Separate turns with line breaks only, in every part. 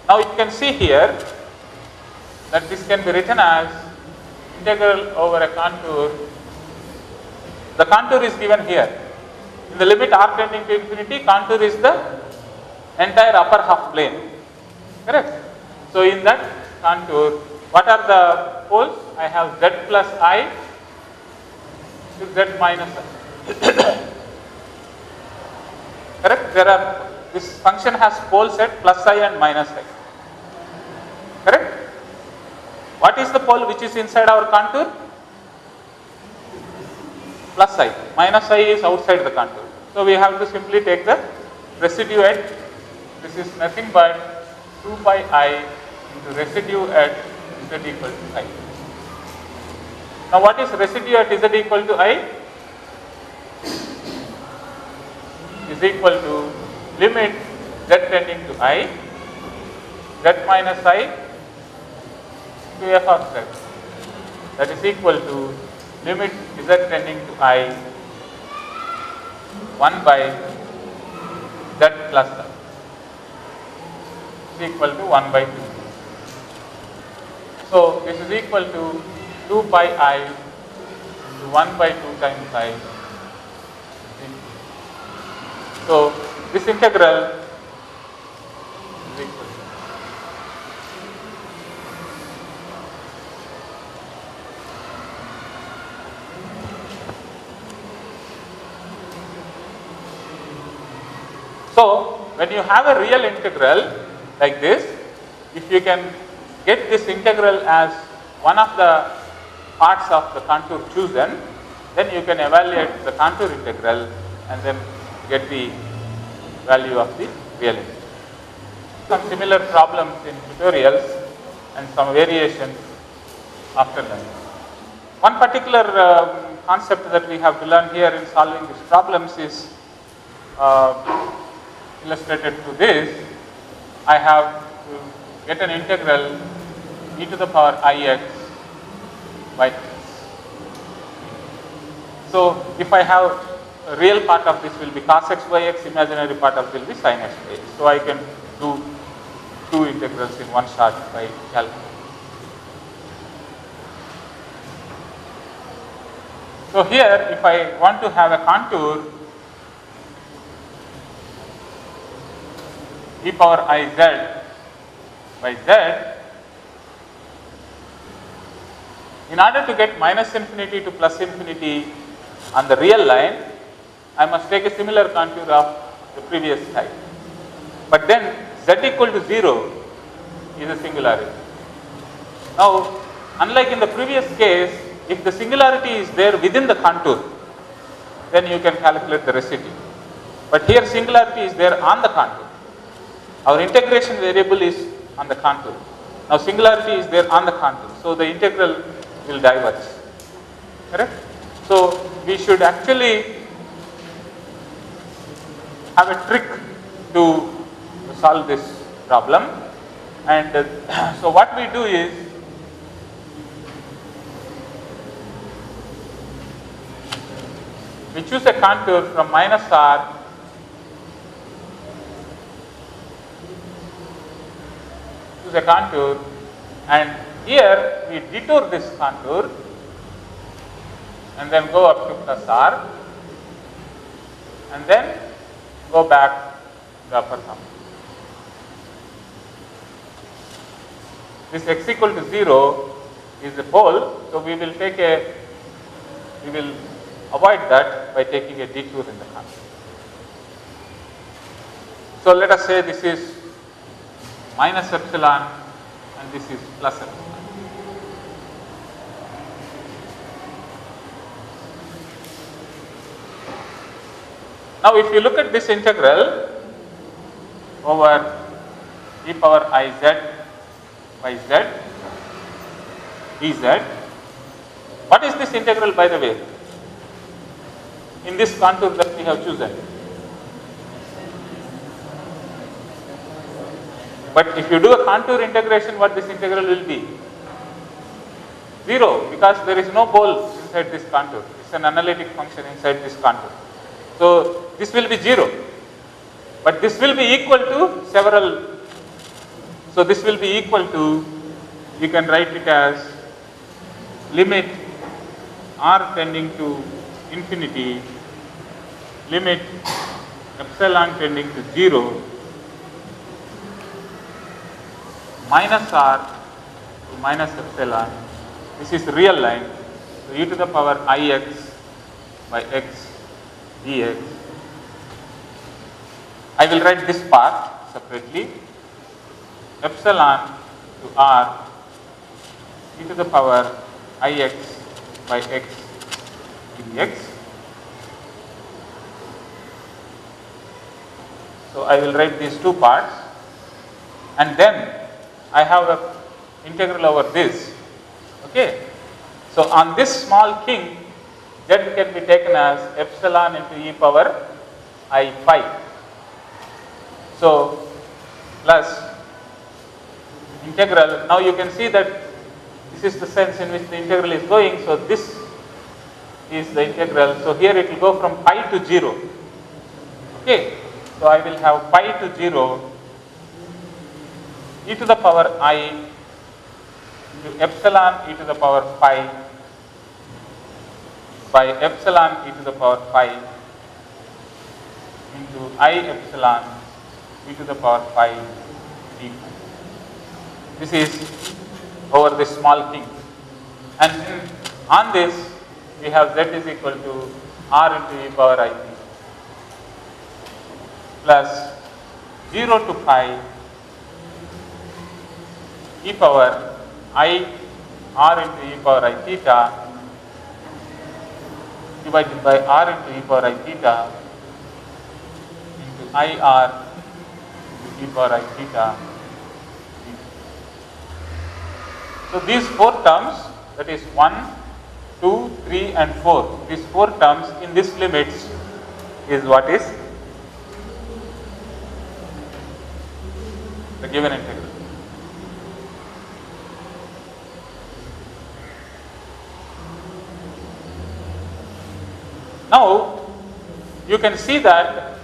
Now you can see here that this can be written as integral over a contour. The contour is given here. In the limit r tending to infinity, contour is the entire upper half plane, correct? So in that contour, what are the poles? I have z plus I to z minus I. Correct? This function has pole set plus I and minus I. Correct? What is the pole which is inside our contour? Plus I. Minus I is outside the contour. So we have to simply take the residue at, this is nothing but 2 pi I into residue at z equal to I. Now what is residue at z equal to I? Is equal to limit z tending to I, z minus I to f of z. That is equal to limit z tending to I 1 by z plus I is equal to 1 by 2. So this is equal to 2 pi I into 1 by 2 times I. So this integral is equal to so when you have a real integral like this, if you can get this integral as one of the parts of the contour chosen, then you can evaluate the contour integral and then get the value of the real integral. Some similar problems in tutorials and some variations after learning. One particular concept that we have to learn here in solving these problems is illustrated through this. I have to get an integral e to the power ix by this. So if I have a real part of this will be cos x by x, imaginary part of it will be sin x by x. So I can do two integrals in one shot by calculating. So here if I want to have a contour e power I z by z, in order to get minus infinity to plus infinity on the real line, I must take a similar contour of the previous type. But then z equal to 0 is a singularity. Now, unlike in the previous case, if the singularity is there within the contour, then you can calculate the residue. But here singularity is there on the contour. Our integration variable is on the contour. Now singularity is there on the contour, so the integral will diverge. Correct? So we should actually have a trick to solve this problem, and so what we do is we choose a contour from minus r a contour, and here we detour this contour and then go up to plus r and then go back to the upper half. This x equal to 0 is a pole, so we will avoid that by taking a detour in the contour. So let us say this is minus epsilon and this is plus epsilon. Now if you look at this integral over e power I z by z dz, what is this integral by the way in this contour that we have chosen? But if you do a contour integration, what this integral will be? 0, because there is no pole inside this contour. It's an analytic function inside this contour. So this will be 0. But this will be equal to So this will be equal to, you can write it as limit r tending to infinity, limit epsilon tending to 0, minus r to minus epsilon. This is real line. So e to the power ix by x dx. I will write this part separately. Epsilon to r e to the power ix by x dx. So I will write these two parts, and then I have a integral over this. Okay. So on this small king, z can be taken as epsilon into e power I phi. So plus integral. Now you can see that this is the sense in which the integral is going. So this is the integral. So here it will go from pi to 0. Okay. So I will have pi to 0 e to the power I into epsilon e to the power phi by epsilon e to the power phi into I epsilon e to the power phi d phi. This is over this small thing, and on this we have z is equal to r into e power I p plus 0 to pi e power I r into e power I theta divided by r into e power I theta into I r into e power I theta. So these 4 terms, that is 1, 2, 3 and 4, these 4 terms in this limits is what is the given integral. Now you can see that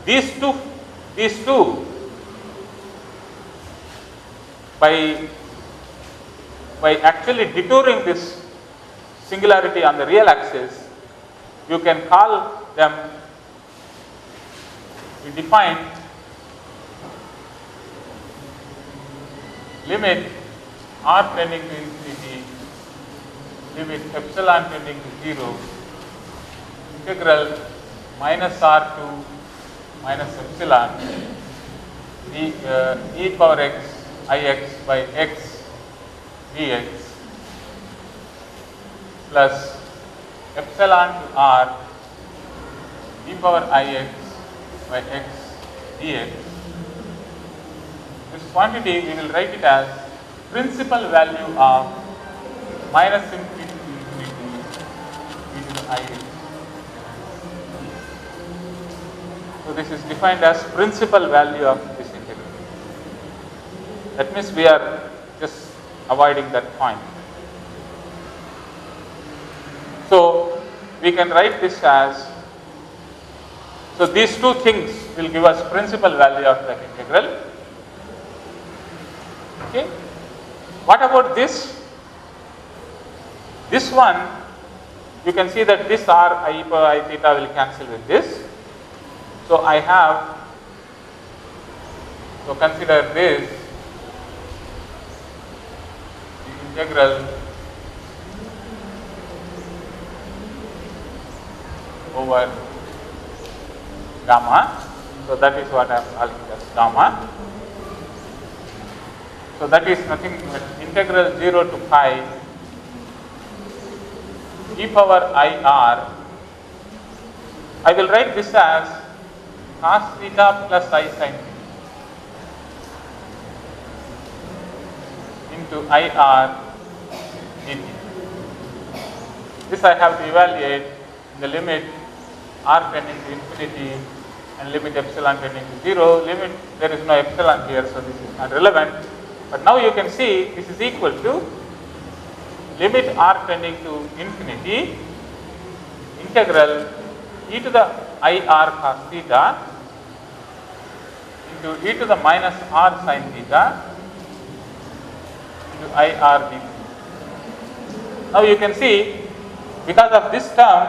these two by actually detouring this singularity on the real axis, you can call them, we define limit r tending to infinity, limit epsilon tending to 0, integral minus r to minus epsilon e power x ix by x dx plus epsilon to r e power ix by x dx. This quantity we will write it as principal value of minus infinity to infinity e to the ix. So this is defined as principal value of this integral. That means we are just avoiding that point. So we can write this as, so these two things will give us principal value of that integral. Okay. What about this? This one, you can see that this r I power I theta will cancel with this. So I have, so consider this the integral over gamma. So that is what I am calling as gamma. So that is nothing but integral 0 to pi e power I r. I will write this as cos theta plus I sin theta into I r dt. This I have to evaluate in the limit r tending to infinity and limit epsilon tending to 0. Limit, there is no epsilon here, so this is not relevant. But now you can see this is equal to limit r tending to infinity integral e to the I r cos theta into e to the minus r sin theta into I r d theta. Now you can see, because of this term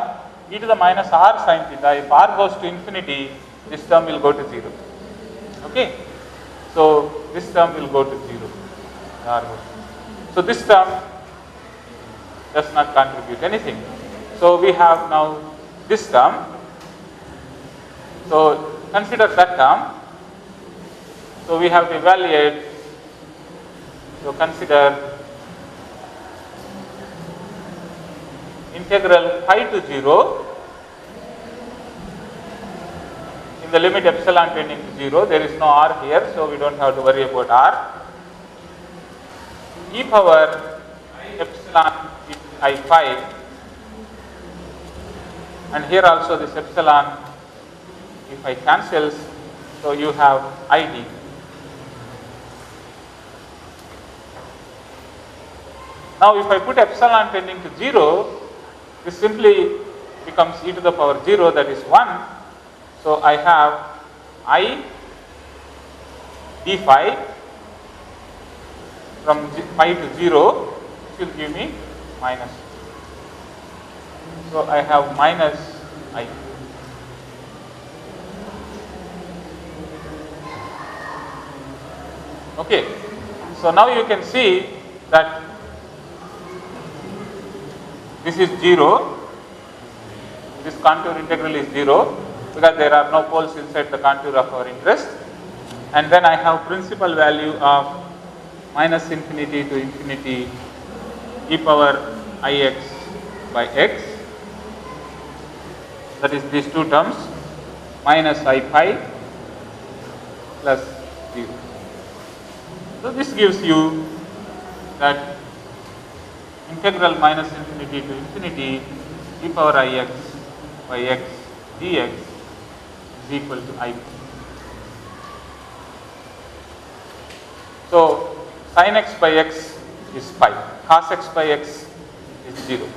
e to the minus r sin theta, if r goes to infinity, this term will go to 0. Okay, so this term will go to 0. So this term does not contribute anything. So we have now this term. So consider that term. So we have to evaluate. So consider integral phi to 0 in the limit epsilon tending to 0. There is no r here, so we don't have to worry about r. E power epsilon I phi, and here also this epsilon, if I cancels, so you have id. Now if I put epsilon tending to 0, this simply becomes e to the power 0, that is 1. So I have I d phi from phi to 0, which will give me minus. So I have minus I. Okay, so now you can see that this is 0, this contour integral is 0 because there are no poles inside the contour of our interest, and then I have principal value of minus infinity to infinity e power ix by x, that is these two terms, minus I phi plus 0. So this gives you that integral minus infinity to infinity e power ix by x dx is equal to I. So sin x by x is pi, cos x by x is 0.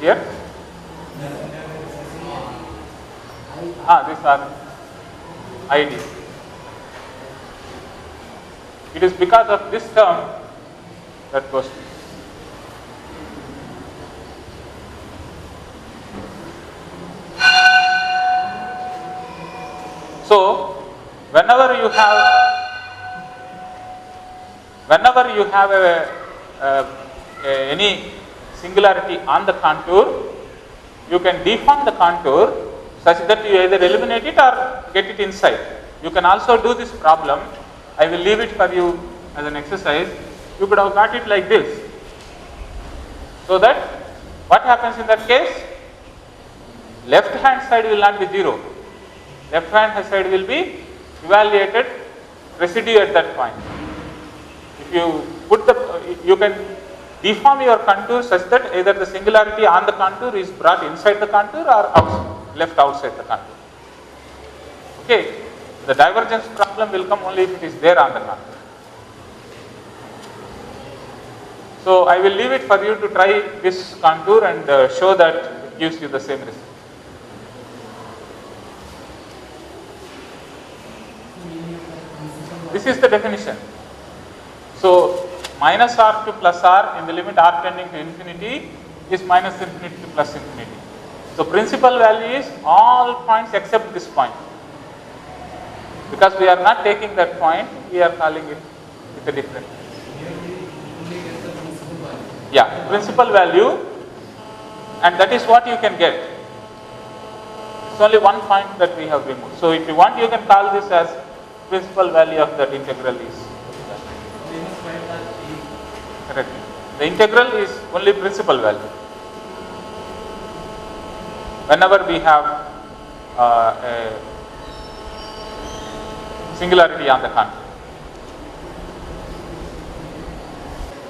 Here? These are id. It is because of this term that goes to. So whenever you have any singularity on the contour, you can deform the contour such that you either eliminate it or get it inside. You can also do this problem. I will leave it for you as an exercise. You could have got it like this. So that what happens in that case? Left hand side will not be 0. Left hand side will be evaluated residue at that point. If you put you can deform your contour such that either the singularity on the contour is brought inside the contour or left outside the contour. Okay, the divergence problem will come only if it is there on the contour. So I will leave it for you to try this contour and show that it gives you the same result. This is the definition. So minus r to plus r in the limit r tending to infinity is minus infinity to plus infinity. So principal value is all points except this point. Because we are not taking that point, we are calling it with a different. Yeah, principal value, and that is what you can get. It's only one point that we have removed. So if you want, you can call this as principal value of that integral is. Correct. The integral is only principal value. Whenever we have a singularity on the contour.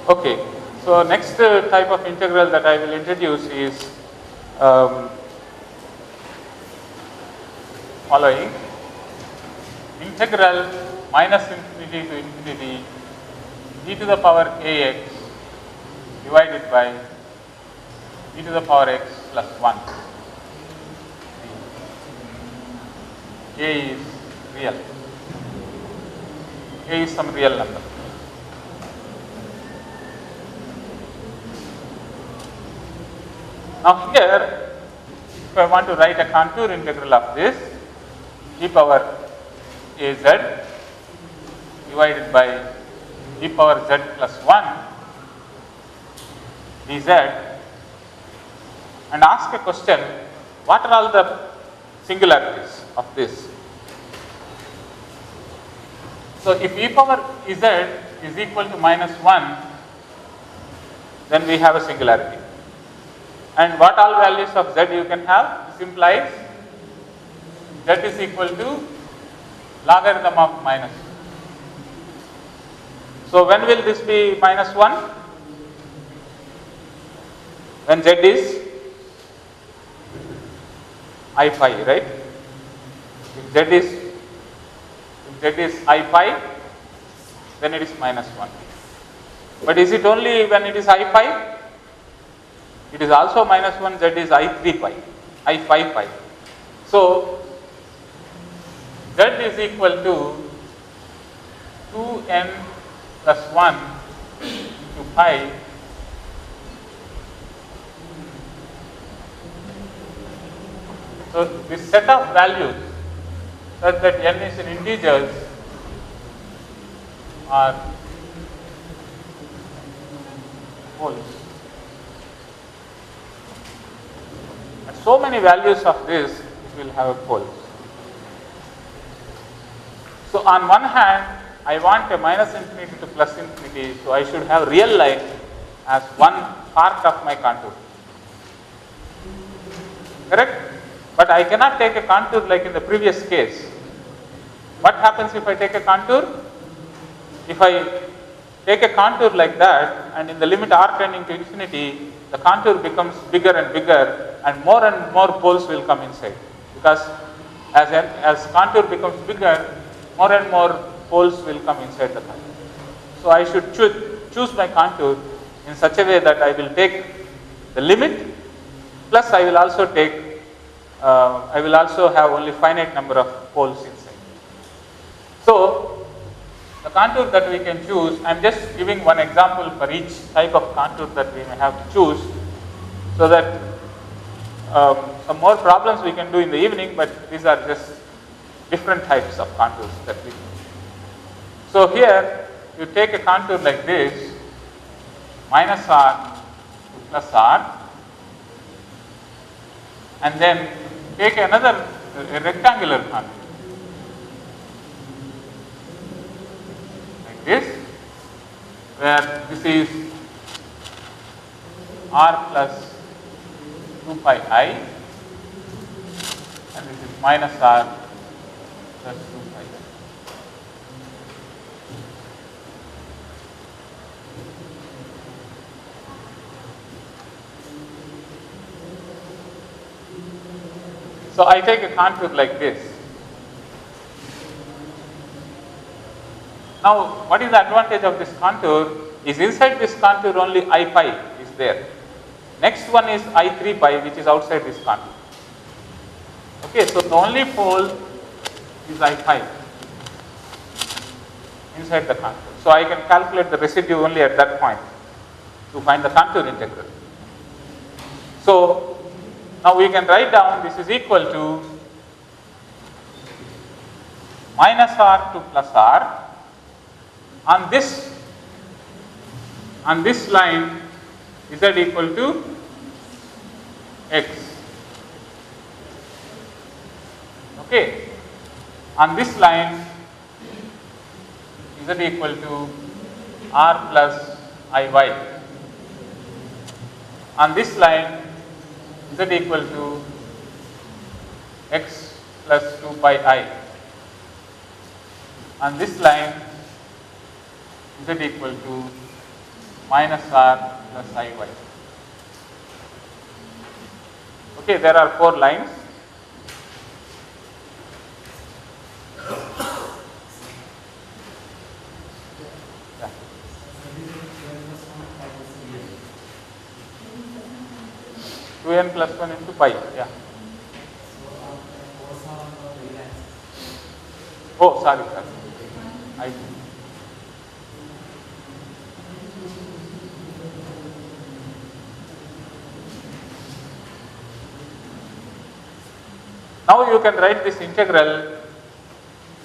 Okay, so next type of integral that I will introduce is following: integral minus infinity to infinity e to the power ax divided by e to the power x plus 1. A is real. A is some real number. Now here, if I want to write a contour integral of this, e power a z divided by e power z plus 1 dz, and ask a question, what are all the singularities of this? So if e power z is equal to minus 1, then we have a singularity. And what all values of z you can have? This implies z is equal to logarithm of minus. So when will this be minus 1? When z is I pi, right? If z is I pi, then it is minus 1. But is it only when it is I pi? It is also minus 1, z is I 3 pi, I 5 pi. So z is equal to 2n plus 1 into pi So this set of values such that n is in integers are poles. At so many values of this, it will have a pole. So on one hand, I want a minus infinity to plus infinity, so I should have real line as one part of my contour. Correct? But I cannot take a contour like in the previous case. What happens if I take a contour? If I take a contour like that, and in the limit r tending to infinity, the contour becomes bigger and bigger, and more poles will come inside. Because as contour becomes bigger, more and more poles will come inside the contour. So I should choose my contour in such a way that I will take the limit, plus I will also have only finite number of poles inside. So the contour that we can choose, I am just giving one example for each type of contour that we may have to choose, so that some more problems we can do in the evening, but these are just different types of contours that we do. So here you take a contour like this, minus r to plus r, and then take another rectangular contour like this, where this is r plus 2 pi I, and this is minus r plus 2 pi I. So I take a contour like this. Now, what is the advantage of this contour? Is inside this contour only I pi is there. Next one is I 3 pi, which is outside this contour. Okay, so the only pole is I pi inside the contour. So I can calculate the residue only at that point to find the contour integral. So now we can write down this is equal to minus r to plus r. On this line, z equal to x. Okay. On this line, z equal to r plus iy. On this line, z equal to x plus 2 pi I. On this line, z equal to minus r plus iy. Okay, there are 4 lines. plus 1 into pi. Yeah. Oh, sorry. I see. Now you can write this integral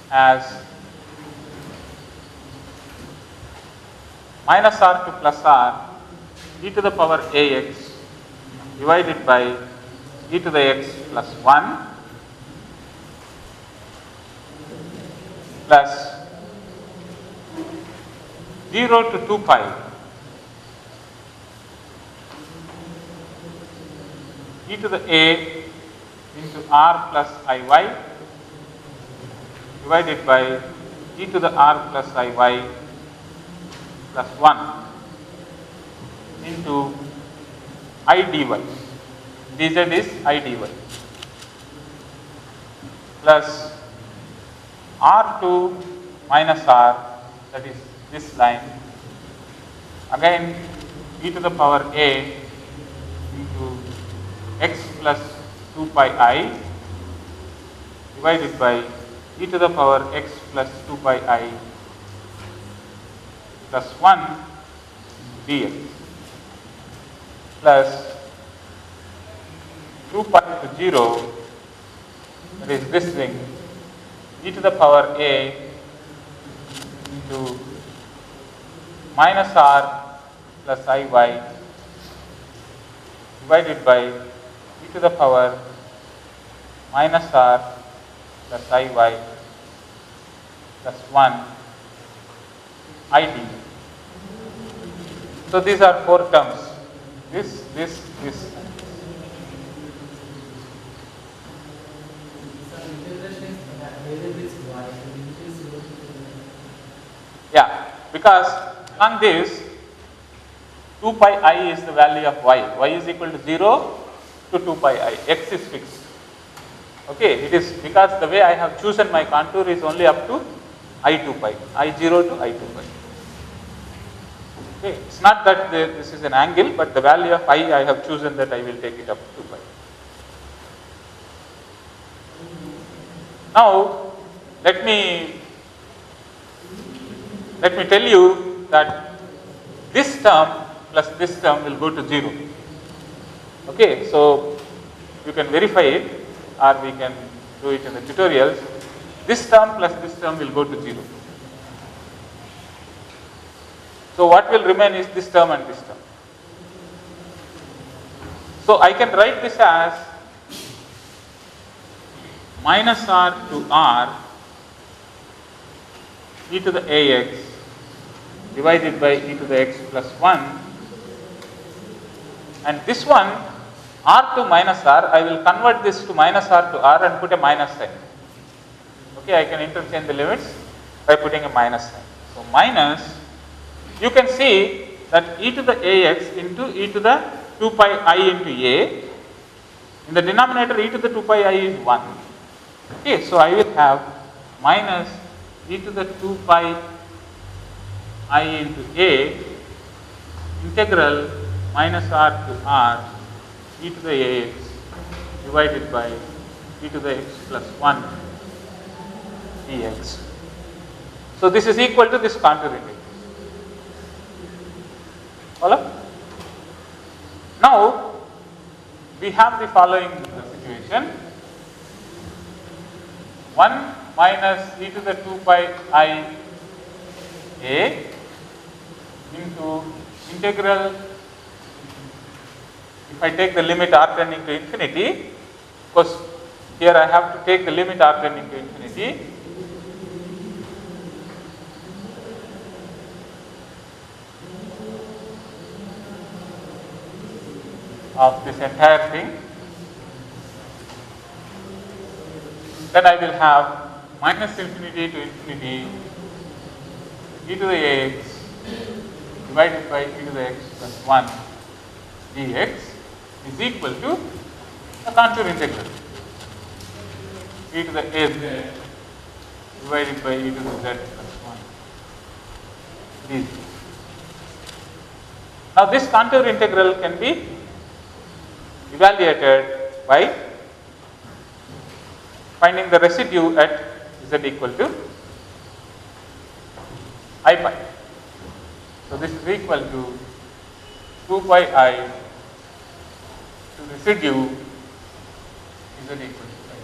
as minus r to plus r e to the power ax divided by e to the x plus 1 plus 0 to 2 pi e to the a into r plus iy divided by e to the r plus iy plus 1 into I dy. dz is I dy plus r2 minus r, that is this line, again e to the power a into x plus 2 pi I divided by e to the power x plus 2 pi I plus 1 dx plus 2 pi to 0, that is this thing, e to the power a into minus r plus iy divided by e to the power minus r plus iy plus 1 id. So these are 4 terms, this. Yeah, because on this 2 pi I is the value of y is equal to 0 to 2 pi I, x is fixed. Okay, it is because the way I have chosen my contour is only up to I2 pi, I0 to I2 pi. Okay, it's not that this is an angle, but the value of I have chosen that I will take it up to 2 pi. Now, let me tell you that this term plus this term will go to 0. Okay, so you can verify it or we can do it in the tutorials. This term plus this term will go to 0. So what will remain is this term and this term. So I can write this as minus r to r e to the ax divided by e to the x plus 1, and this one r to minus r, I will convert this to minus r to r and put a minus sign. Okay, I can interchange the limits by putting a minus sign. So minus, you can see that e to the ax into e to the 2 pi I into a, in the denominator e to the 2 pi I is 1. Okay, so I will have minus e to the 2 pi I into a integral minus r to r e to the ax divided by e to the x plus 1 dx. So this is equal to this contour integral. Follow? Now we have the following situation: 1 minus e to the 2 pi I a into integral, if I take the limit r tending to infinity, of course here I have to take the limit r tending to infinity, of this entire thing, then I will have minus infinity to infinity e to the ax divided by e to the x plus 1 dx is equal to the contour integral e to the az divided by e to the z plus 1 dz. Now this contour integral can be evaluated by finding the residue at z equal to I pi. So this is equal to 2 pi I to residue z equal to I.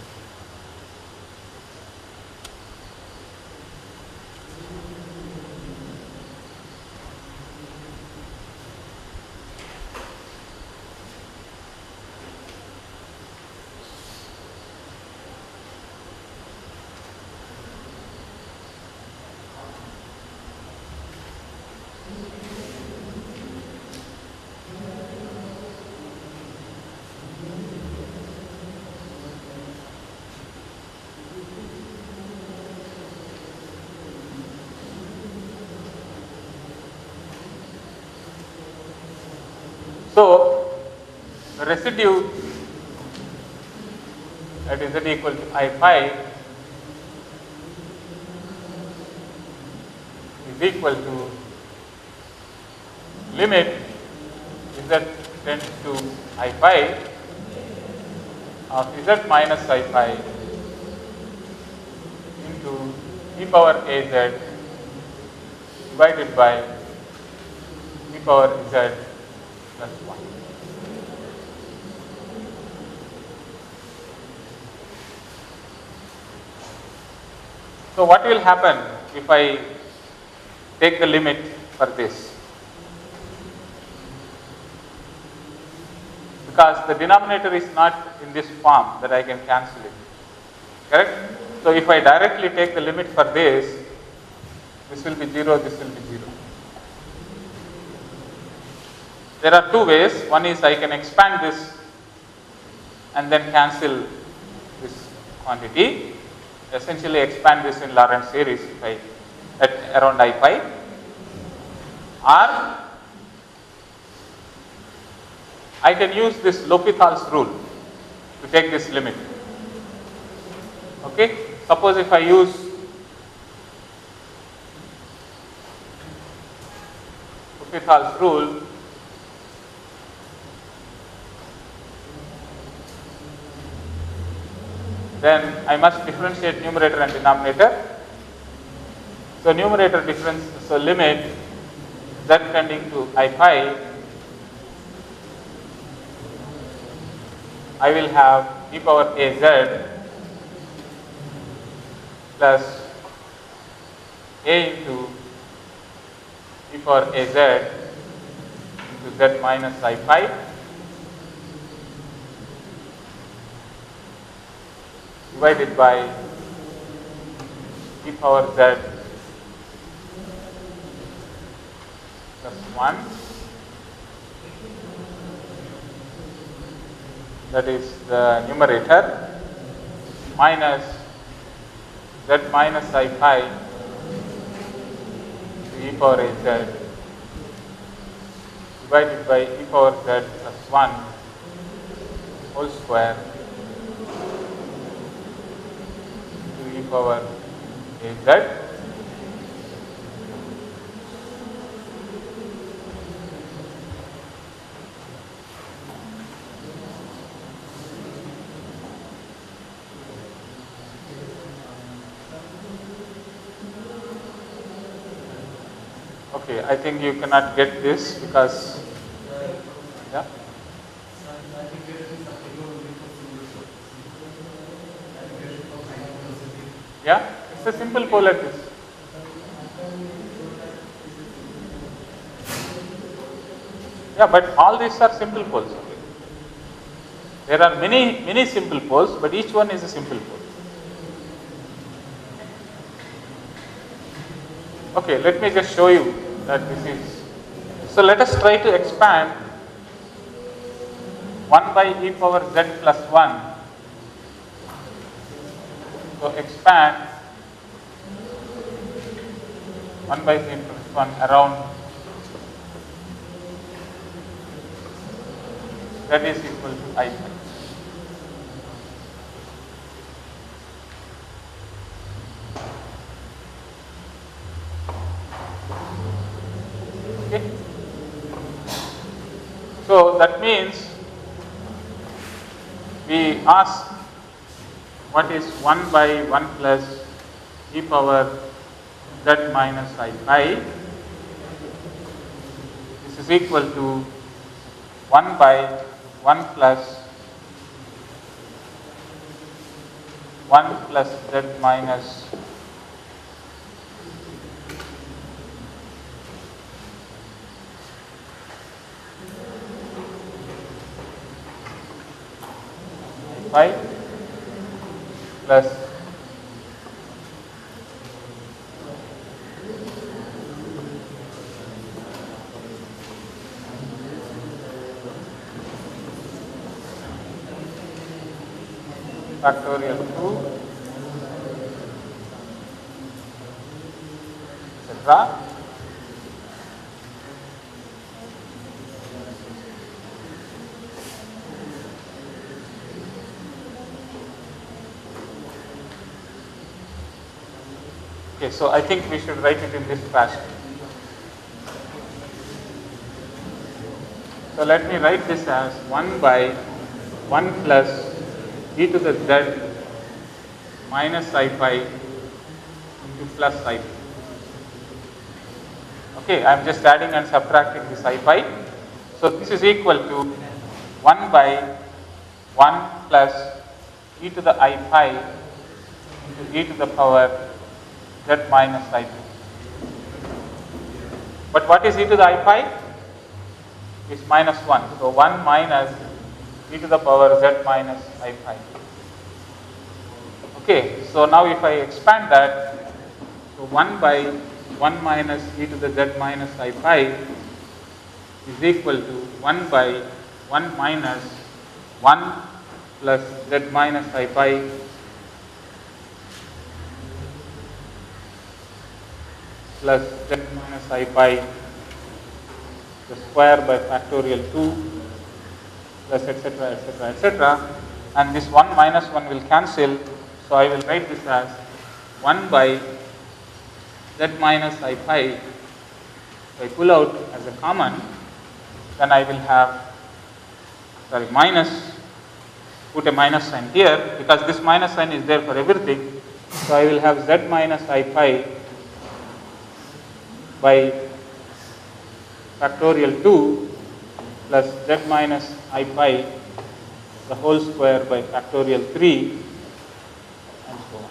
So the residue at z equal to I pi is equal to limit z tends to I pi of z minus I pi into e power a z divided by e power z plus 1. So what will happen if I take the limit for this? Because the denominator is not in this form that I can cancel it, correct? So if I directly take the limit for this will be 0, this will be 0. There are two ways. One is I can expand this and then cancel this quantity, essentially expand this in Lorentz series if I at around I pi, or I can use this L'Hopital's rule to take this limit. Okay, suppose if I use L'Hopital's rule, then I must differentiate numerator and denominator. So numerator difference, so limit z tending to I pi, I will have e power a z plus a into e power a z into z minus I pi divided by e power z plus 1, that is the numerator, minus z minus I pi to e power a z divided by e power z plus 1 whole square to e power a z. Okay, I think you cannot get this because, yeah. Yeah, it's a simple pole like this. Yeah, but all these are simple poles. Okay. There are many simple poles, but each one is a simple pole. Okay, let me just show you that this is. So let us try to expand 1 by e power z plus 1. So expand 1 by z plus 1 around z is equal to I pi. Okay. So that means we ask what is 1 by 1 plus e power z minus I pi. This is equal to 1 by 1 plus 1 plus z minus pi plus factorial 2 etc. Okay, so I think we should write it in this fashion. So let me write this as 1 by 1 plus e to the z minus I pi into plus I pi. Okay, I am just adding and subtracting this I pi. So this is equal to 1 by 1 plus e to the I pi into e to the power z minus I pi. But what is e to the I pi? It's minus 1. So 1 minus e to the power z minus I pi. Okay, so now if I expand that, so 1 by 1 minus e to the z minus I pi is equal to 1 by 1 minus 1 plus z minus I pi plus z minus I pi the square by factorial 2 plus etc etc etc, and this 1 minus 1 will cancel, so I will write this as 1 by z minus I pi. If I pull out as a common, then I will have minus, put a minus sign here because this minus sign is there for everything. So I will have z minus I pi by factorial 2 plus z minus I pi the whole square by factorial 3 and so on.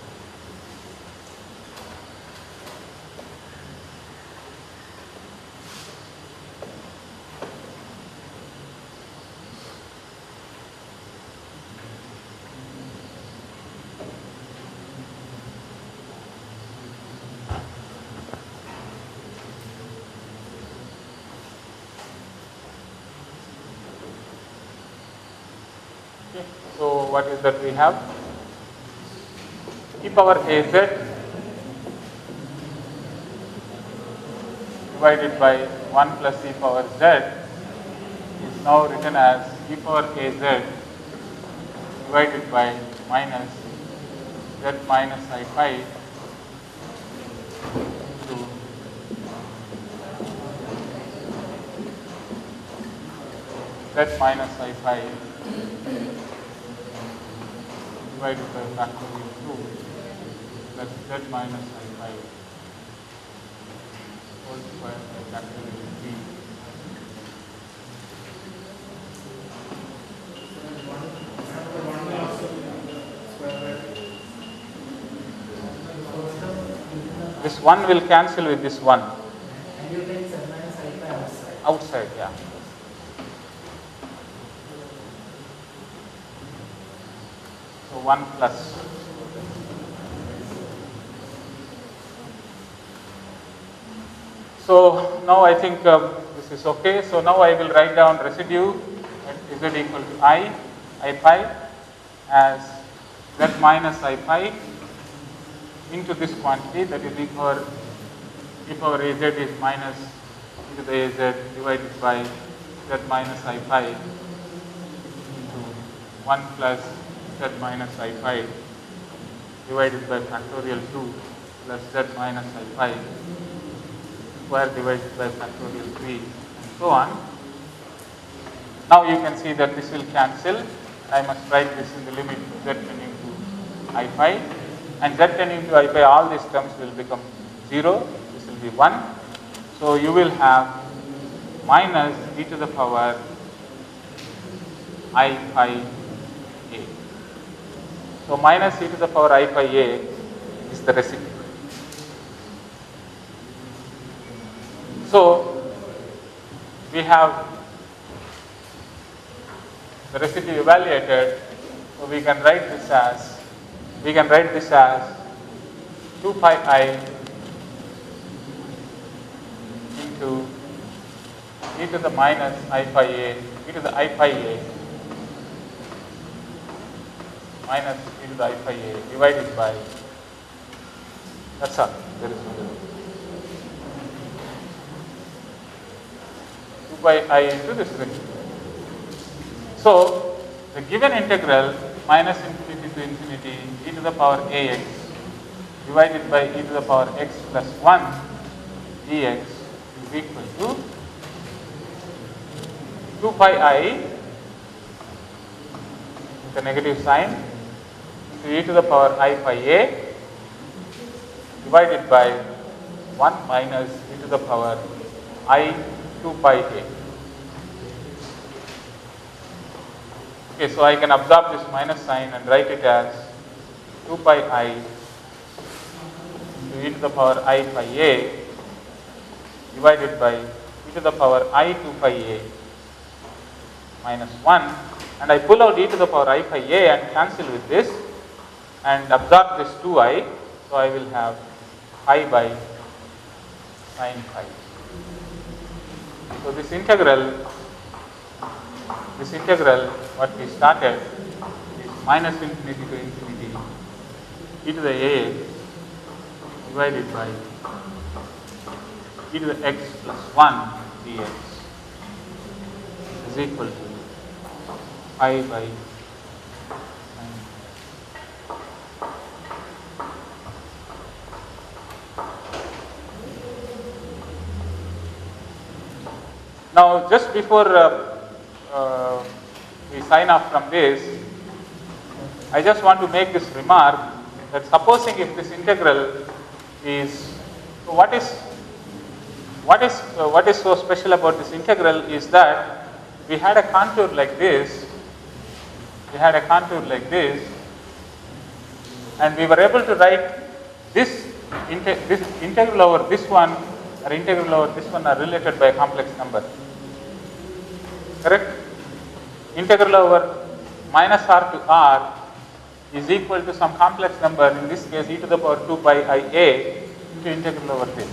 So what is that we have? E power az divided by 1 plus e power z is now written as e power az divided by minus z minus I pi into z minus I pi divided by factorial 2 plus z minus I pi whole square by factorial 3. This 1 will cancel with this 1.
And you take z minus I pi outside.
Outside, yeah. So 1 plus. So now I think this is okay. So now I will write down residue at z equal to I pi as z minus I pi into this quantity, that is e power az is minus e to the az divided by z minus I pi into 1 plus z minus I pi divided by factorial 2 plus z minus I pi square divided by factorial 3 and so on. Now you can see that this will cancel I must write this in the limit z tending to I phi, and z tending to I phi, all these terms will become 0, this will be 1. So you will have minus e to the power I phi a. So minus e to the power I phi a is the reciprocal. So we have the residue evaluated, so we can write this as 2 pi I into e to the minus I phi a, e to the I phi a minus e to the I phi a divided by, that's all, there is no 2 pi I into this thing. So the given integral minus infinity to infinity e to the power ax divided by e to the power x plus 1 dx is equal to 2 pi I with a negative sign into e to the power I phi a divided by 1 minus e to the power I 2 pi a. Okay, so I can absorb this minus sign and write it as 2 pi I into e to the power I phi a divided by e to the power I 2 pi a minus 1, and I pull out e to the power I phi a and cancel with this and absorb this 2i, so I will have pi by sin phi. So this integral what we started is minus infinity to infinity e to the ax divided by e to the x plus 1 dx is equal to pi by sin. Now just before we sign off from this, I just want to make this remark that supposing if this integral is, so what is so special about this integral is that we had a contour like this, and we were able to write this integral over this one or integral over this one are related by a complex number. Correct? Integral over minus r to r is equal to some complex number, in this case e to the power 2 pi I a into integral over this.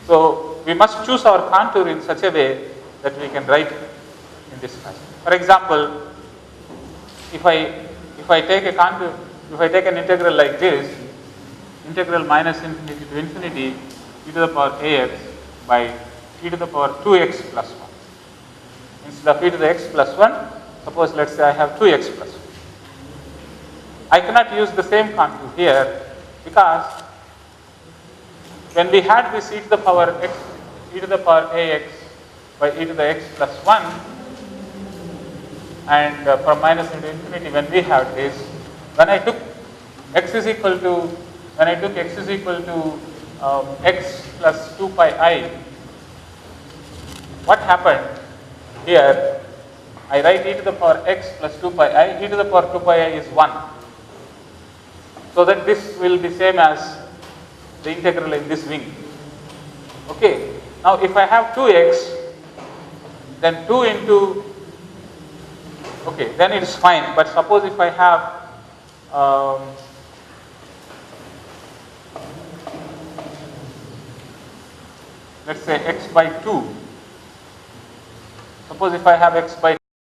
So we must choose our contour in such a way that we can write in this fashion. For example, if I take a contour, if I take an integral like this, integral minus infinity to infinity e to the power ax by e to the power 2x plus 1. Instead of e to the x plus 1, suppose let's say I have 2x plus 1. I cannot use the same contour here because when we had this e to the power x, e to the power ax by e to the x plus 1, and from minus into infinity, when we have this, when I took x is equal to x plus 2 pi I, what happened here? I write e to the power x plus 2 pi I, e to the power 2 pi I is 1. So that this will be same as the integral in this wing. Okay. Now if I have 2x, then 2 into, okay, then it is fine. But suppose if I have let's say x by 2. Suppose if I have x by